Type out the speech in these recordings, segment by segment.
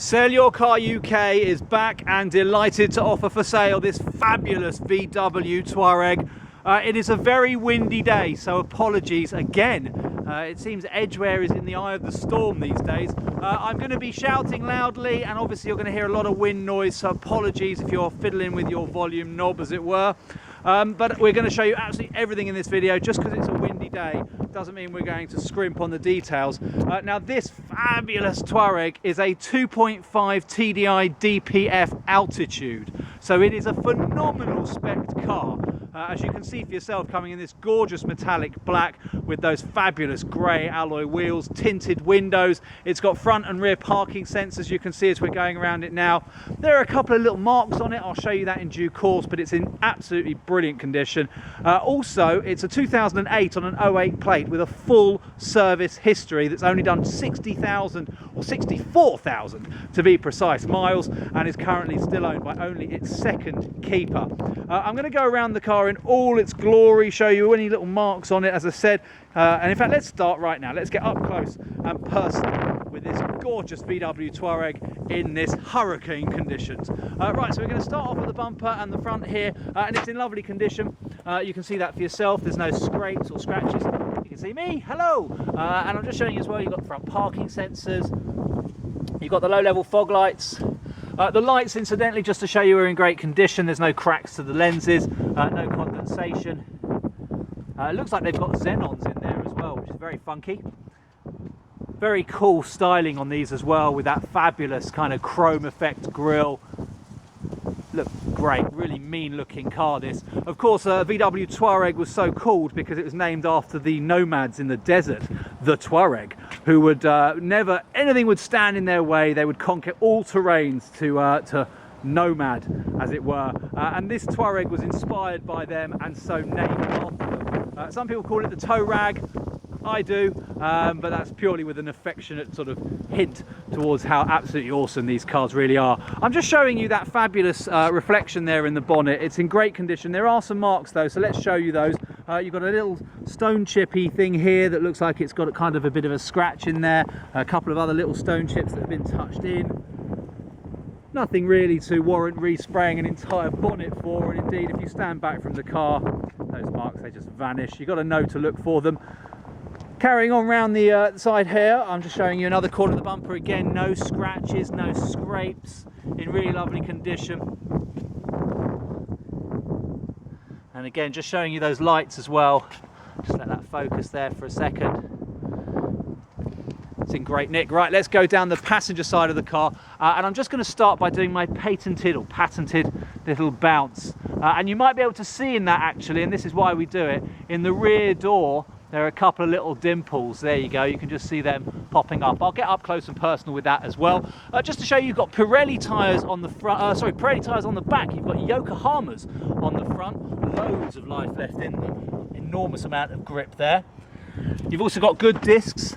Sell Your Car UK is back and delighted to offer for sale this fabulous VW Touareg. It is a very windy day, so apologies again. It seems Edgware is in the eye of the storm these days. I'm going to be shouting loudly, and obviously you're going to hear a lot of wind noise, so apologies if you're fiddling with your volume knob, as it were. But we're going to show you absolutely everything in this video. Just because it's a windy day doesn't mean we're going to scrimp on the details. Now this fabulous Touareg is a 2.5 TDI DPF altitude, so it is a phenomenal spec car. As you can see for yourself, coming in this gorgeous metallic black with those fabulous grey alloy wheels, tinted windows. It's got front and rear parking sensors, you can see as we're going around it now. There are a couple of little marks on it, I'll show you that in due course, but it's in absolutely brilliant condition. Also, it's a 2008 on an 08 plate with a full service history that's only done 60,000 or 64,000 to be precise miles, and is currently still owned by only its second keeper. I'm going to go around the car in all its glory, show you any little marks on it, as I said, and in fact let's start right now. Let's get up close and personal with this gorgeous VW Touareg in this hurricane conditions. Right, so we're going to start off with the bumper and the front here, and it's in lovely condition. You can see that for yourself. There's no scrapes or scratches. You can see me, hello, and I'm just showing you as well, you've got the front parking sensors, you've got the low-level fog lights. The lights, incidentally, just to show you, are in great condition. There's no cracks to the lenses, no condensation. It looks like they've got xenons in there as well, which is very funky. Very cool styling on these as well, with that fabulous kind of chrome effect grille. Look great, really mean looking car this. Of course, VW Touareg was so called because it was named after the nomads in the desert, the Touareg, who would never, anything would stand in their way. They would conquer all terrains to nomad, as it were. And this Touareg was inspired by them and so named after them. Some people call it the Touareg. I do, but that's purely with an affectionate sort of hint towards how absolutely awesome these cars really are. I'm just showing you that fabulous reflection there in the bonnet. It's in great condition. There are some marks though, so let's show you those. You've got a little stone chippy thing here that looks like it's got a kind of a bit of a scratch in there. A couple of other little stone chips that have been touched in. Nothing really to warrant respraying an entire bonnet for, and indeed if you stand back from the car, those marks, they just vanish. You've got to know to look for them. Carrying on round the side here, I'm just showing you another corner of the bumper. Again, no scratches, no scrapes, in really lovely condition. And again, just showing you those lights as well. Just let that focus there for a second. It's in great nick. Right, let's go down the passenger side of the car, and I'm just going to start by doing my patented little bounce. And you might be able to see in that actually, and this is why we do it, in the rear door there are a couple of little dimples. There you go, you can just see them popping up. I'll get up close and personal with that as well. Just to show you, you've got Pirelli tyres on the front, Pirelli tyres on the back. You've got Yokohamas on the front, loads of life left in them, enormous amount of grip there. You've also got good discs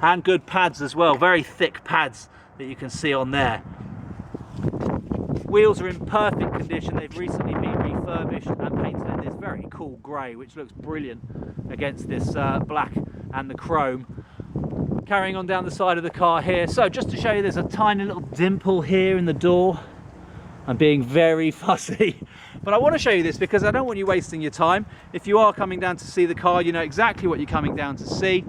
and good pads as well, very thick pads that you can see on there. Wheels are in perfect condition. They've recently been refurbished and painted in this very cool grey, which looks brilliant against this black and the chrome. Carrying on down the side of the car here, so just to show you, there's a tiny little dimple here in the door. I'm being very fussy, but I want to show you this because I don't want you wasting your time. If you are coming down to see the car, you know exactly what you're coming down to see.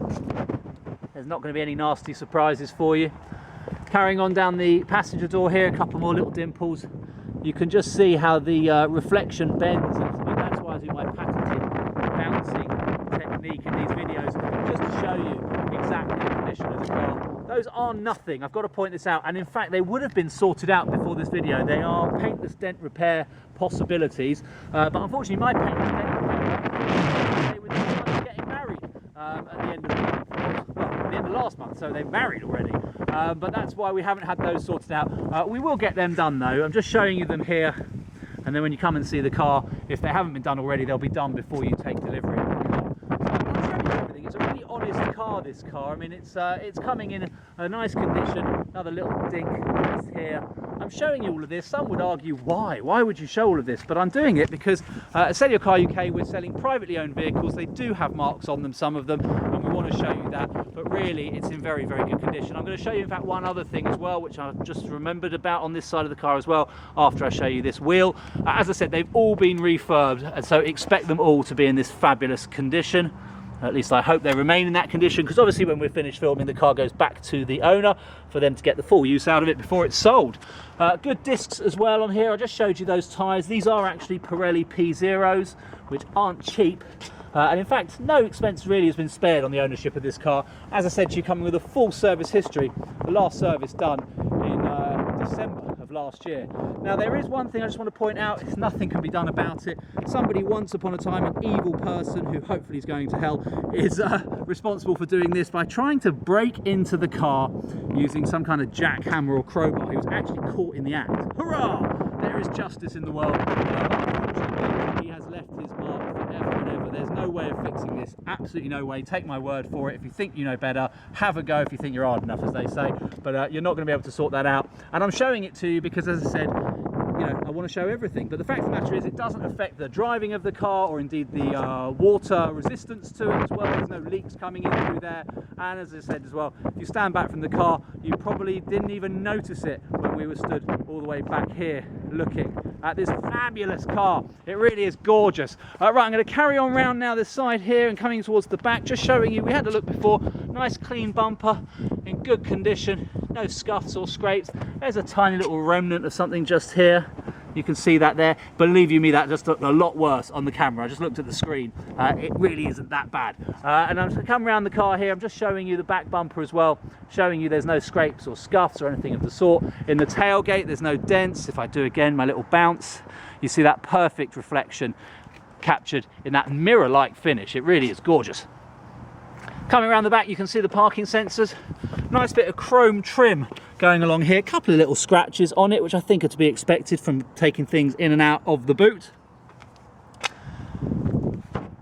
There's not going to be any nasty surprises for you. Carrying on down the passenger door here, a couple more little dimples. You can just see how the reflection bends, and that's why I do my patented bouncing technique in these videos, just to show you exactly the condition of the car. Those are nothing, I've got to point this out, and in fact they would have been sorted out before this video. They are paintless dent repair possibilities, but unfortunately my paintless dent repair, they were getting married at the end of the month. Well, at the end of last month, so they're married already. But that's why we haven't had those sorted out. We will get them done though. I'm just showing you them here, and then when you come and see the car, if they haven't been done already, they'll be done before you take delivery of the car. I'm showing you everything. It's a really honest car, this car. I mean, it's coming in a nice condition. Another little dink here. I'm showing you all of this. Some would argue, why would you show all of this? But I'm doing it because at Sell Your Car UK, we're selling privately owned vehicles. They do have marks on them, some of them, and we want to show you that, but really it's in very, very good condition. I'm going to show you, in fact, one other thing as well, which I've just remembered about on this side of the car as well, after I show you this wheel. As I said, they've all been refurbed, and so expect them all to be in this fabulous condition. At least I hope they remain in that condition, because obviously when we're finished filming, the car goes back to the owner for them to get the full use out of it before it's sold. Good discs as well on here. I just showed you those tyres. These are actually Pirelli P0s, which aren't cheap. And in fact, no expense really has been spared on the ownership of this car. As I said to you, coming with a full service history. The last service done in December of last year. Now, there is one thing I just want to point out. Nothing can be done about it. Somebody once upon a time, an evil person who hopefully is going to hell, is responsible for doing this by trying to break into the car using some kind of jackhammer or crowbar. He was actually caught in the act. Hurrah! There is justice in the world. Unfortunately, he has left his mark forever and ever. There's no way of fixing this. Absolutely no way. Take my word for it. If you think you know better, have a go if you think you're hard enough, as they say. But you're not going to be able to sort that out. And I'm showing it to you because, as I said, you know, I want to show everything, but the fact of the matter is it doesn't affect the driving of the car, or indeed the water resistance to it as well. There's no leaks coming in through there, and as I said as well, if you stand back from the car, you probably didn't even notice it when we were stood all the way back here looking at this fabulous car. It really is gorgeous. Right, I'm going to carry on round now this side here and coming towards the back, just showing you, we had a look before, nice clean bumper in good condition, no scuffs or scrapes. There's a tiny little remnant of something just here. You can see that there. Believe you me, that just looked a lot worse on the camera. I just looked at the screen. It really isn't that bad. And I'm going to come around the car here. I'm just showing you the back bumper as well, showing you there's no scrapes or scuffs or anything of the sort. In the tailgate, there's no dents. If I do again my little bounce, you see that perfect reflection captured in that mirror-like finish. It really is gorgeous. Coming around the back, you can see the parking sensors. Nice bit of chrome trim going along here. A couple of little scratches on it, which I think are to be expected from taking things in and out of the boot.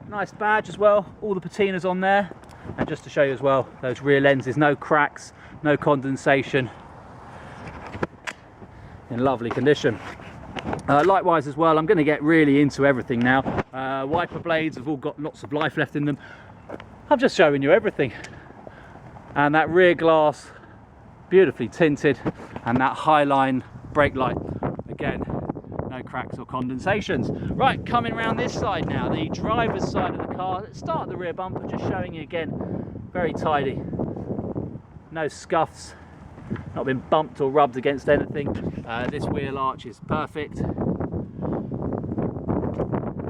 Nice badge as well, all the patinas on there. And just to show you as well, those rear lenses, no cracks, no condensation. In lovely condition. Likewise as well, I'm going to get really into everything now. Wiper blades have all got lots of life left in them. I'm just showing you everything. And that rear glass, beautifully tinted, and that Highline brake light, again, no cracks or condensations. Right, coming around this side now, the driver's side of the car. Let's start at the rear bumper, just showing you again, very tidy. No scuffs, not been bumped or rubbed against anything. This wheel arch is perfect.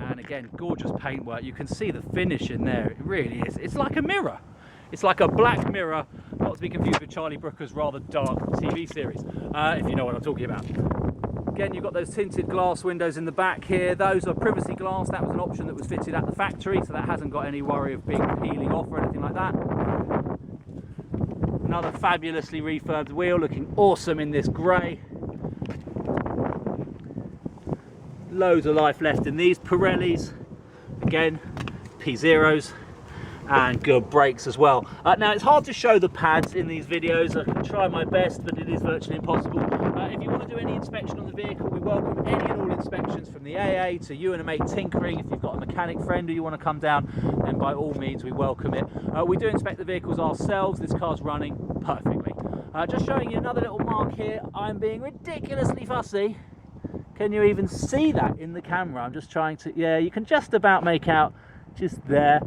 And again, gorgeous paintwork. You can see the finish in there. It really is. It's like a mirror. It's like a black mirror, not to be confused with Charlie Brooker's rather dark TV series, if you know what I'm talking about. Again, you've got those tinted glass windows in the back here. Those are privacy glass. That was an option that was fitted at the factory, so that hasn't got any worry of being peeling off or anything like that. Another fabulously refurbed wheel, looking awesome in this grey. Loads of life left in these Pirellis. Again, P0s. And good brakes as well. Now, it's hard to show the pads in these videos. I can try my best, but it is virtually impossible. If you want to do any inspection on the vehicle, we welcome any and all inspections, from the AA to you and a mate tinkering. If you've got a mechanic friend who you want to come down, then by all means we welcome it. We do inspect the vehicles ourselves. This car's running perfectly. Just showing you another little mark here. I'm being ridiculously fussy. Can you even see that in the camera? I'm just trying to, yeah, you can just about make out just there.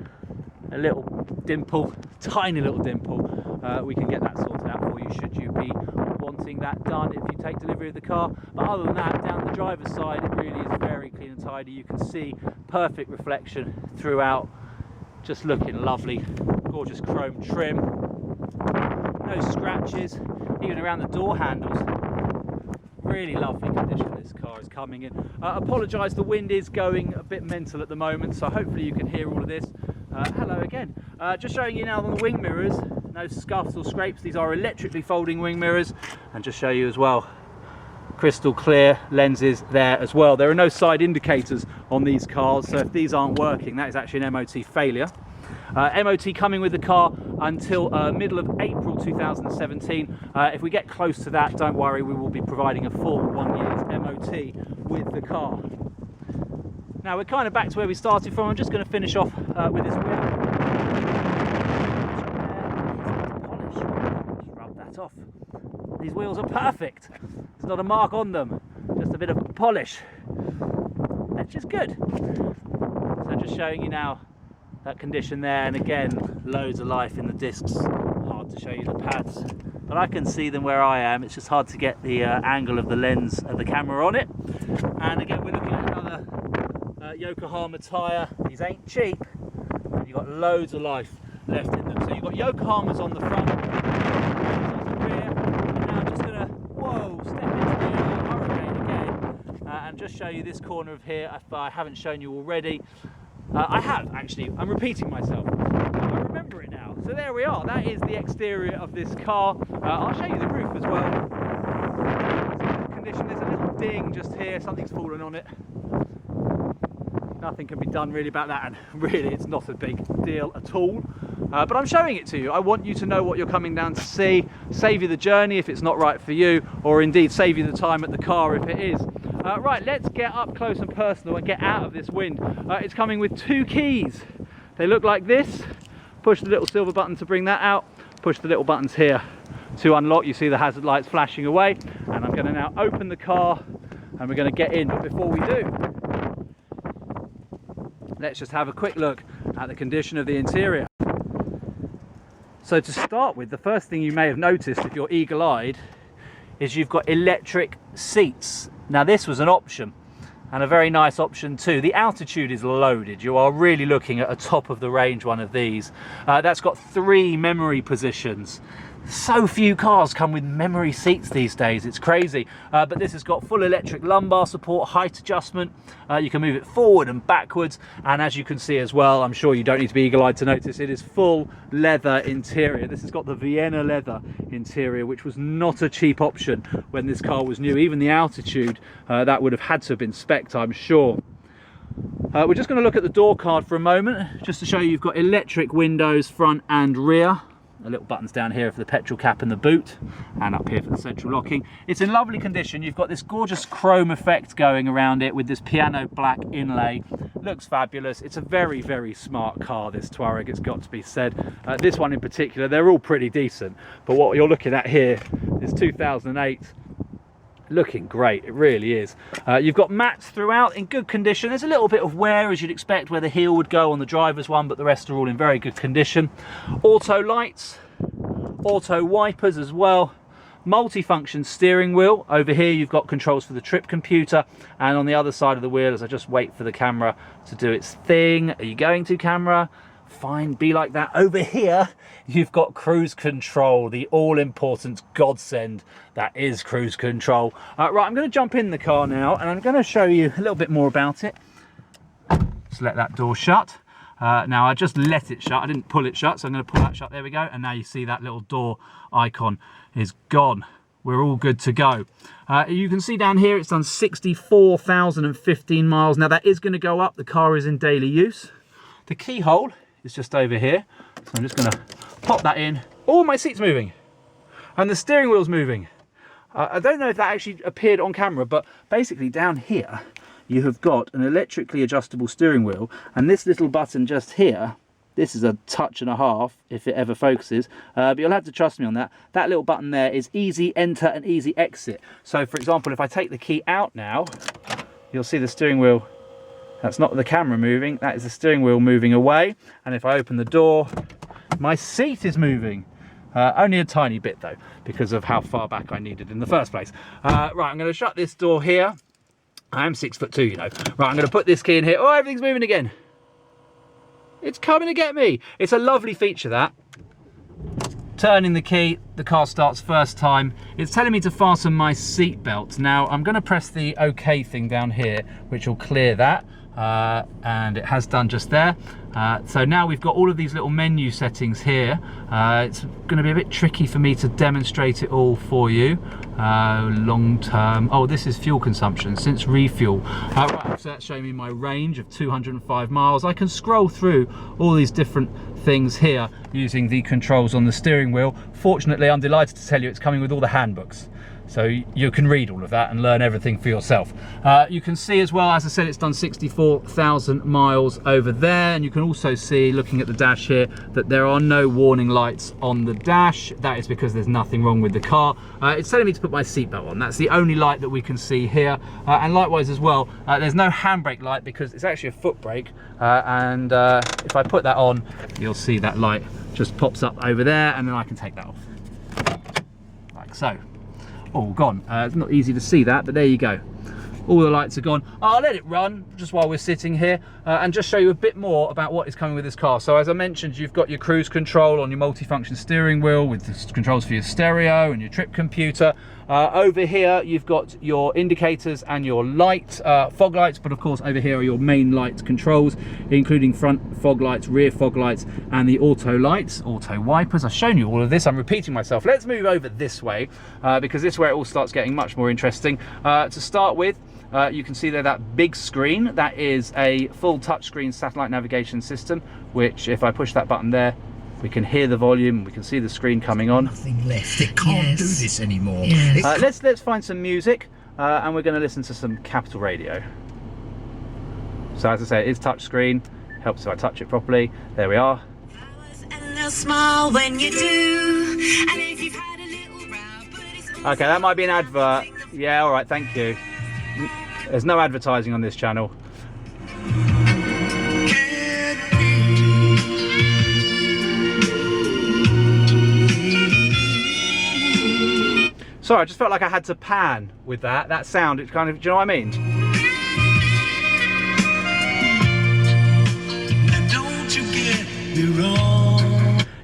A little dimple, tiny little dimple. We can get that sorted out for you should you be wanting that done if you take delivery of the car. But other than that, down the driver's side, it really is very clean and tidy. You can see perfect reflection throughout, just looking lovely. Gorgeous chrome trim, no scratches, even around the door handles. Really lovely condition this car is coming in. Apologise, the wind is going a bit mental at the moment, so hopefully you can hear all of this. Hello again. Just showing you now on the wing mirrors, no scuffs or scrapes. These are electrically folding wing mirrors, and just show you as well, crystal clear lenses there as well. There are no side indicators on these cars, so if these aren't working, that is actually an MOT failure. MOT coming with the car until middle of April 2017. If we get close to that, don't worry, we will be providing a full 1 year's MOT with the car. Now we're kind of back to where we started from. I'm just going to finish off with this wheel. off. These wheels are perfect. There's not a mark on them, just a bit of polish, which is good. So just showing you now that condition there, and again, loads of life in the discs. Hard to show you the pads, but I can see them where I am. It's just hard to get the angle of the lens of the camera on it. And again, we're looking at another Yokohama tyre. These ain't cheap, and you've got loads of life left in them. So you've got Yokohamas on the front, on the rear, and now I'm just gonna, step into the Hurricane again, and just show you this corner of here if I haven't shown you already. I have actually, I'm repeating myself. I remember it now. So there we are, that is the exterior of this car. I'll show you the roof as well. Condition, there's a little ding just here, something's fallen on it. Nothing can be done really about that, and really it's not a big deal at all. But I'm showing it to you. I want you to know what you're coming down to see, save you the journey if it's not right for you, or indeed save you the time at the car if it is. Right, let's get up close and personal and get out of this wind. It's coming with 2 keys. They look like this. Push the little silver button to bring that out. Push the little buttons here to unlock. You see the hazard lights flashing away. And I'm going to now open the car and we're going to get in. But before we do, let's just have a quick look at the condition of the interior. So to start with, the first thing you may have noticed if you're eagle-eyed is you've got electric seats. Now this was an option, and a very nice option too. The altitude is loaded. You are really looking at a top of the range one of these. That's got 3 memory positions. So few cars come with memory seats these days, it's crazy. But this has got full electric lumbar support, height adjustment. You can move it forward and backwards, and as you can see as well, I'm sure you don't need to be eagle-eyed to notice, it is full leather interior. This has got the Vienna leather interior, which was not a cheap option when this car was new. Even the altitude, that would have had to have been spec'd, I'm sure. We're just going to look at the door card for a moment, just to show you you've got electric windows front and rear. The little buttons down here for the petrol cap and the boot, and up here for the central locking. It's in lovely condition. You've got this gorgeous chrome effect going around it with this piano black inlay. Looks fabulous. It's a very, very smart car, this Touareg, it's got to be said. This one in particular, they're all pretty decent, but what you're looking at here is 2008. Looking great, it really is. You've got mats throughout in good condition. There's a little bit of wear, as you'd expect, where the heel would go on the driver's one, but the rest are all in very good condition. Auto lights, auto wipers as well. Multi-function steering wheel. Over here you've got controls for the trip computer, and on the other side of the wheel, as I just wait for the camera to do its thing. Are you going to, camera? Fine, be like that. Over here you've got cruise control, the all-important godsend that is cruise control. Right, I'm going to jump in the car now and I'm going to show you a little bit more about it. Just let that door shut. Now I just let it shut, I didn't pull it shut, so I'm going to pull that shut. There we go, and now you see that little door icon is gone. We're all good to go. You can see down here it's done 64,015 miles. Now that is going to go up, the car is in daily use. The keyhole is just over here, so I'm just going to pop that in. Oh, my seat's moving and the steering wheel's moving. I don't know if that actually appeared on camera, but basically down here you have got an electrically adjustable steering wheel, and this little button just here, this is a touch and a half if it ever focuses, but you'll have to trust me on that. That little button there is easy enter and easy exit. So for example, if I take the key out now, you'll see the steering wheel. That's not the camera moving, that is the steering wheel moving away. And if I open the door, my seat is moving. Only a tiny bit though, because of how far back I needed in the first place. Right, I'm going to shut this door here. I am 6'2", you know. Right, I'm going to put this key in here. Oh, everything's moving again. It's coming to get me. It's a lovely feature, that. Turning the key, the car starts first time. It's telling me to fasten my seat belt. Now I'm going to press the OK thing down here, which will clear that. And it has done just there. So now we've got all of these little menu settings here. It's going to be a bit tricky for me to demonstrate it all for you. Long term, oh, this is fuel consumption since refuel. Right, so that's showing me my range of 205 miles. I can scroll through all these different things here using the controls on the steering wheel. Fortunately, I'm delighted to tell you it's coming with all the handbooks. so you can read all of that and learn everything for yourself. You can see as well, as I said, it's done 64,000 miles over there, and you can also see, looking at the dash here, that there are no warning lights on the dash. That is because there's nothing wrong with the car. It's telling me to put my seatbelt on. That's the only light that we can see here, and likewise as well, there's no handbrake light because it's actually a foot brake, and if I put that on, you'll see that light just pops up over there, and then I can take that off like so. All gone. It's not easy to see that, but there you go. All the lights are gone. I'll let it run just while we're sitting here and just show you a bit more about what is coming with this car. So as I mentioned, you've got your cruise control on your multifunction steering wheel with the controls for your stereo and your trip computer. Over here you've got your indicators and your light, fog lights, but of course over here are your main light controls, including front fog lights, rear fog lights, and the auto lights, auto wipers. I've shown you all of this, I'm repeating myself. Let's move over this way because this is where it all starts getting much more interesting. To start with, you can see there that big screen. That is a full touchscreen satellite navigation system, which if I push that button there, we can hear the volume, we can see the screen coming on. Nothing left, it can't do this anymore. Let's find some music and we're going to listen to some Capital Radio. So as I say, it is touchscreen, helps if I touch it properly. There we are. Okay, that might be an advert. Yeah, all right, thank you. There's no advertising on this channel. Sorry, I just felt like I had to pan with that sound. It's kind of, do you know what I mean? Now don't you get me wrong.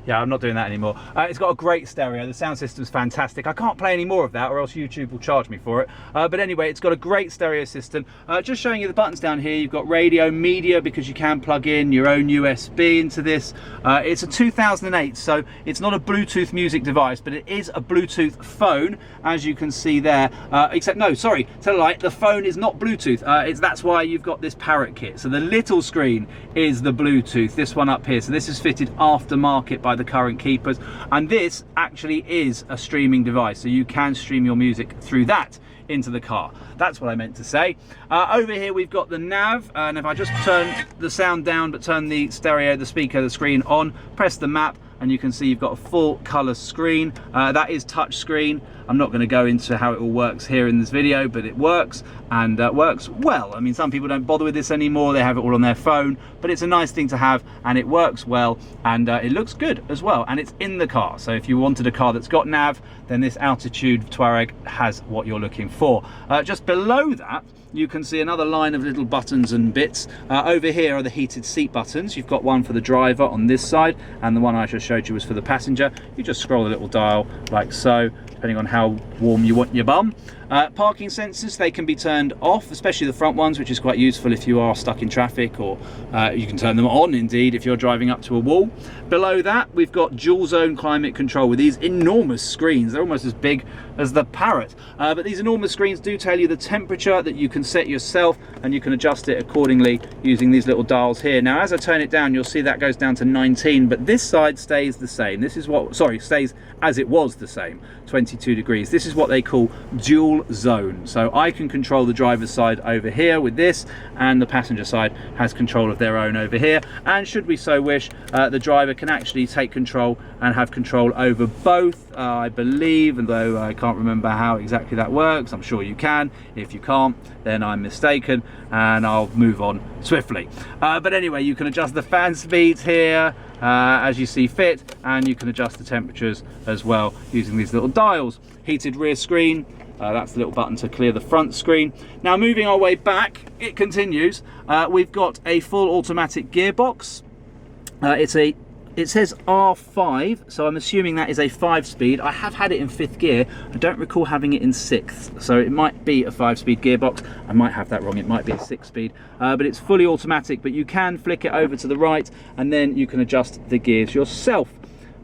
Yeah, I'm not doing that anymore. It's got a great stereo. The sound system's fantastic. I can't play any more of that or else YouTube will charge me for it. But anyway, it's got a great stereo system. Just showing you the buttons down here. You've got radio, media, because you can plug in your own USB into this. It's a 2008, so it's not a Bluetooth music device, but it is a Bluetooth phone, as you can see there. Except, no, sorry, tell a lie, the phone is not Bluetooth. That's why you've got this Parrot kit. So the little screen is the Bluetooth, this one up here. So this is fitted aftermarket by the current keepers, and this actually is a streaming device, so you can stream your music through that into the car. That's what I meant to say. Over here we've got the nav, and if I just turn the sound down but turn the stereo, the speaker, the screen on, press the map, and you can see you've got a full color screen. That is touch screen. I'm not going to go into how it all works here in this video, but it works, and works well. I mean, some people don't bother with this anymore, they have it all on their phone, but it's a nice thing to have, and it works well, and it looks good as well, and it's in the car. So if you wanted a car that's got nav, then this Altitude Touareg has what you're looking for. Just below that, you can see another line of little buttons and bits. Over here are the heated seat buttons. You've got one for the driver on this side, and the one I just showed you was for the passenger. You just scroll the little dial like so, depending on how warm you want your bum. Parking sensors, they can be turned off, especially the front ones, which is quite useful if you are stuck in traffic, or you can turn them on indeed if you're driving up to a wall. Below that, we've got dual zone climate control with these enormous screens. They're almost as big as the Parrot, but these enormous screens do tell you the temperature that you can set yourself, and you can adjust it accordingly using these little dials here. Now as I turn it down, you'll see that goes down to 19, but this side stays the same. This is what, sorry, stays as it was the same, 22 degrees. This is what they call dual zone. So I can control the driver's side over here with this, and the passenger side has control of their own over here. And should we so wish, the driver can actually take control and have control over both, I believe, although I can't remember how exactly that works. I'm sure you can. If you can't, then I'm mistaken, and I'll move on swiftly. But anyway, you can adjust the fan speeds here as you see fit, and you can adjust the temperatures as well using these little dials. Heated rear screen, that's the little button to clear the front screen. Now moving our way back, it continues. We've got a full automatic gearbox. It says R5, so I'm assuming that is a 5-speed. I have had it in 5th gear. I don't recall having it in 6th, so it might be a 5-speed gearbox. I might have that wrong, it might be a 6-speed, but it's fully automatic, but you can flick it over to the right, and then you can adjust the gears yourself,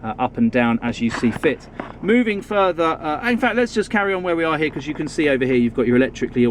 up and down as you see fit. Moving further, in fact, let's just carry on where we are here, because you can see over here you've got your electrically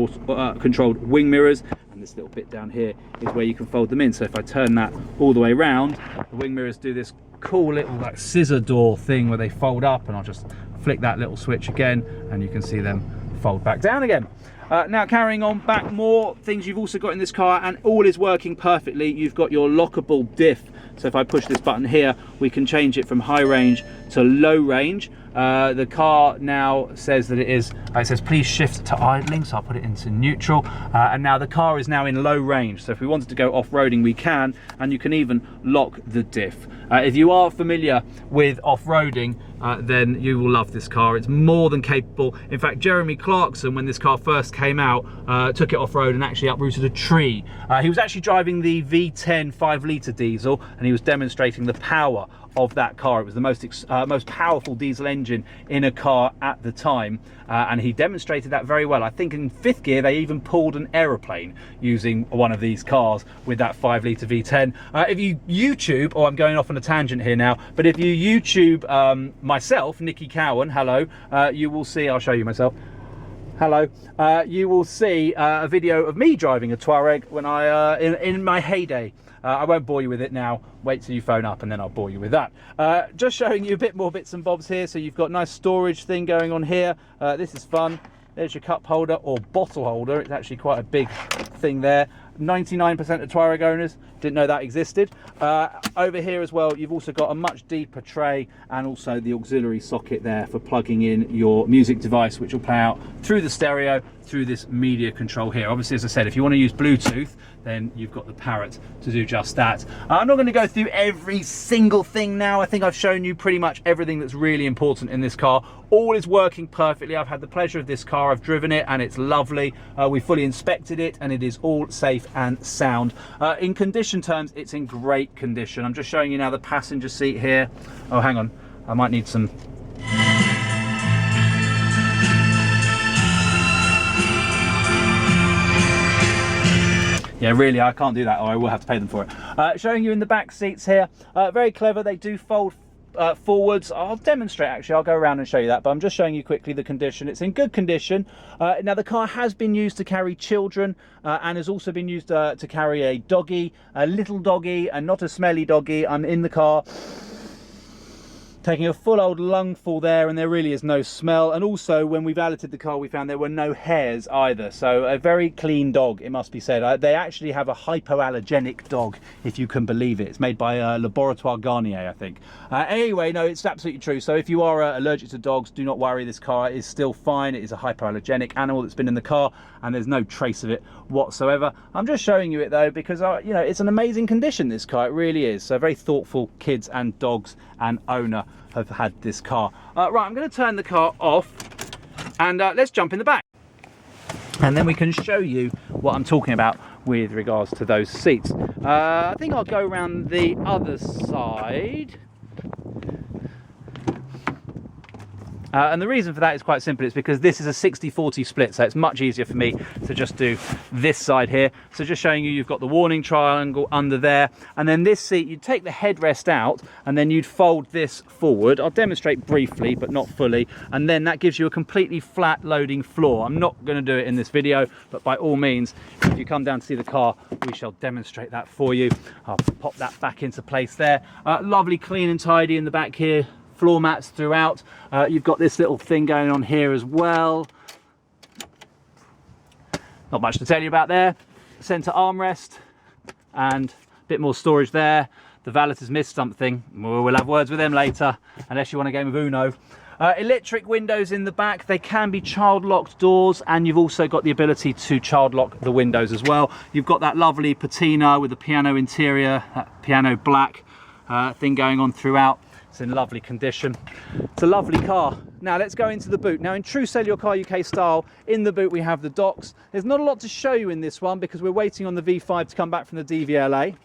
controlled wing mirrors, and this little bit down here is where you can fold them in. So if I turn that all the way around, the wing mirrors do this cool little like scissor door thing where they fold up, and I'll just flick that little switch again and you can see them fold back down again. Now carrying on back, more things you've also got in this car, and all is working perfectly. You've got your lockable diff, so if I push this button here we can change it from high range to low range. The car now says that it says please shift to idling, so I'll put it into neutral, and now the car is now in low range, so if we wanted to go off-roading we can, and you can even lock the diff. If you are familiar with off-roading, then you will love this car. It's more than capable. In fact, Jeremy Clarkson, when this car first came out, took it off-road and actually uprooted a tree. He was actually driving the V10 5-litre diesel, and he was demonstrating the power of that car. It was the most powerful diesel engine in a car at the time, and he demonstrated that very well. I think in 5th gear they even pulled an aeroplane using one of these cars with that 5-litre V10. If you YouTube, or I'm going off on a tangent here now, but if you YouTube myself, Nicky Cowan, hello, you will see, I'll show you myself. Hello, you will see a video of me driving a Touareg when in my heyday. I won't bore you with it now, wait till you phone up and then I'll bore you with that. Just showing you a bit more bits and bobs here. So you've got nice storage thing going on here. This is fun. There's your cup holder or bottle holder. It's actually quite a big thing there. 99% of Touareg owners didn't know that existed. Over here as well, you've also got a much deeper tray and also the auxiliary socket there for plugging in your music device, which will play out through the stereo, through this media control here. Obviously, as I said, if you want to use Bluetooth, then you've got the Parrot to do just that. I'm not going to go through every single thing now. I think I've shown you pretty much everything that's really important in this car. All is working perfectly. I've had the pleasure of this car. I've driven it and it's lovely. We fully inspected it and it is all safe and sound. In condition terms, it's in great condition. I'm just showing you now the passenger seat here. Oh, hang on. I might need some... Yeah, really, I can't do that, or I will have to pay them for it. Showing you in the back seats here, very clever. They do fold forwards. I'll demonstrate, actually. I'll go around and show you that, but I'm just showing you quickly the condition. It's in good condition. Now, the car has been used to carry children and has also been used to carry a doggy, a little doggy, and not a smelly doggy. I'm in the car taking a full old lungful there, and there really is no smell. And also, when we valeted the car, we found there were no hairs either. So a very clean dog, it must be said. They actually have a hypoallergenic dog, if you can believe it. It's made by Laboratoire Garnier, I think. Anyway, no, it's absolutely true. So if you are allergic to dogs, do not worry. This car is still fine. It is a hypoallergenic animal that's been in the car, and there's no trace of it whatsoever. I'm just showing you it though, because you know, it's an amazing condition, this car. It really is. So very thoughtful kids and dogs and owner have had this car. Right, I'm going to turn the car off and let's jump in the back, and then we can show you what I'm talking about with regards to those seats. I think I'll go around the other side. And the reason for that is quite simple. It's because this is a 60-40 split, so it's much easier for me to just do this side here. So just showing you, you've got the warning triangle under there, and then this seat, you'd take the headrest out and then you'd fold this forward. I'll demonstrate briefly, but not fully, and then that gives you a completely flat loading floor. I'm not going to do it in this video, but by all means, if you come down to see the car, we shall demonstrate that for you. I'll pop that back into place there. Lovely, clean and tidy in the back here. Floor mats throughout. You've got this little thing going on here as well. Not much to tell you about there. Center armrest and a bit more storage there. The valet's missed something. We'll have words with them later, unless you want a game of Uno. Electric windows in the back. They can be child locked doors, and you've also got the ability to child lock the windows as well. You've got that lovely patina with the piano interior, that piano black thing going on throughout. It's in lovely condition. It's a lovely car. Now let's go into the boot. Now in true Sell Your Car UK style, in the boot we have the docks. There's not a lot to show you in this one because we're waiting on the V5 to come back from the DVLA.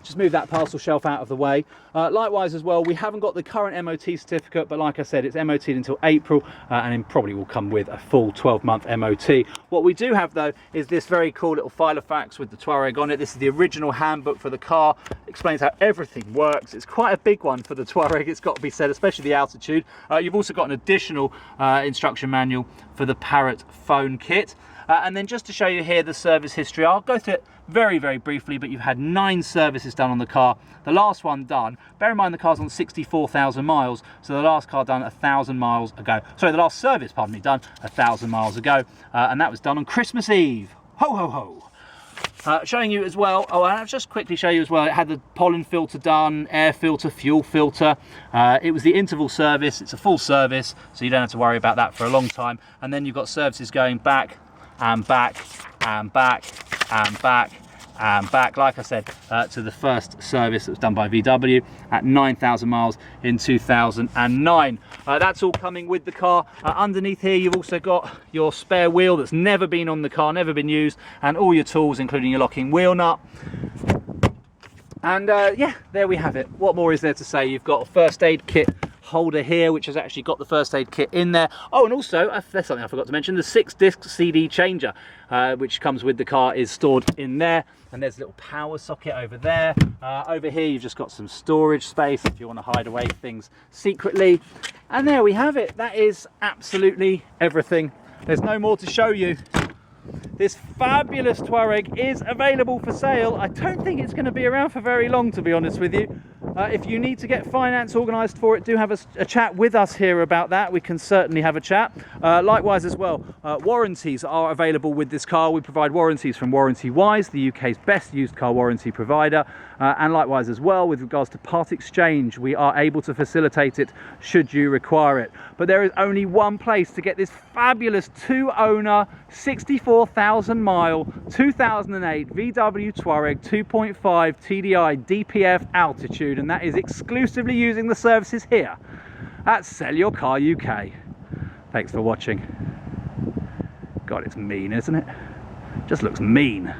Just move that parcel shelf out of the way. Likewise as well, we haven't got the current MOT certificate, but like I said, it's MOT'd until April, and it probably will come with a full 12-month MOT. What we do have though is this very cool little Filofax with the Touareg on it. This is the original handbook for the car. Explains how everything works. It's quite a big one for the Touareg, it's got to be said, especially the altitude. You've also got an additional instruction manual for the Parrot phone kit. And then just to show you here the service history, I'll go through it very, very briefly, but you've had 9 services done on the car. The last one done, bear in mind the car's on 64,000 miles, so the last car done 1,000 miles ago. Sorry, the last service, pardon me, done 1,000 miles ago, and that was done on Christmas Eve. Ho, ho, ho. Showing you as well, and I'll just quickly show you as well, it had the pollen filter done, air filter, fuel filter. It was the interval service. It's a full service, so you don't have to worry about that for a long time. And then you've got services going back and back and back and back and back, like I said, to the first service that was done by VW at 9,000 miles in 2009. That's all coming with the car. Underneath here you've also got your spare wheel that's never been on the car, never been used, and all your tools, including your locking wheel nut. And yeah, there we have it. What more is there to say? You've got a first aid kit holder here, which has actually got the first aid kit in there. Oh, and also, there's something I forgot to mention, the 6-disc CD changer, which comes with the car, is stored in there. And there's a little power socket over there. Over here, you've just got some storage space if you want to hide away things secretly. And there we have it. That is absolutely everything. There's no more to show you. This fabulous Touareg is available for sale. I don't think it's going to be around for very long, to be honest with you. If you need to get finance organised for it, do have a chat with us here about that. We can certainly have a chat. Likewise as well, warranties are available with this car. We provide warranties from Warranty Wise, the UK's best used car warranty provider. And likewise as well, with regards to part exchange, we are able to facilitate it should you require it. But there is only one place to get this fabulous 2-owner, 64,000 mile, 2008 VW Touareg 2.5 TDI DPF Altitude, and that is exclusively using the services here at SellYourCarUK. Thanks for watching. God, it's mean, isn't it? Just looks mean.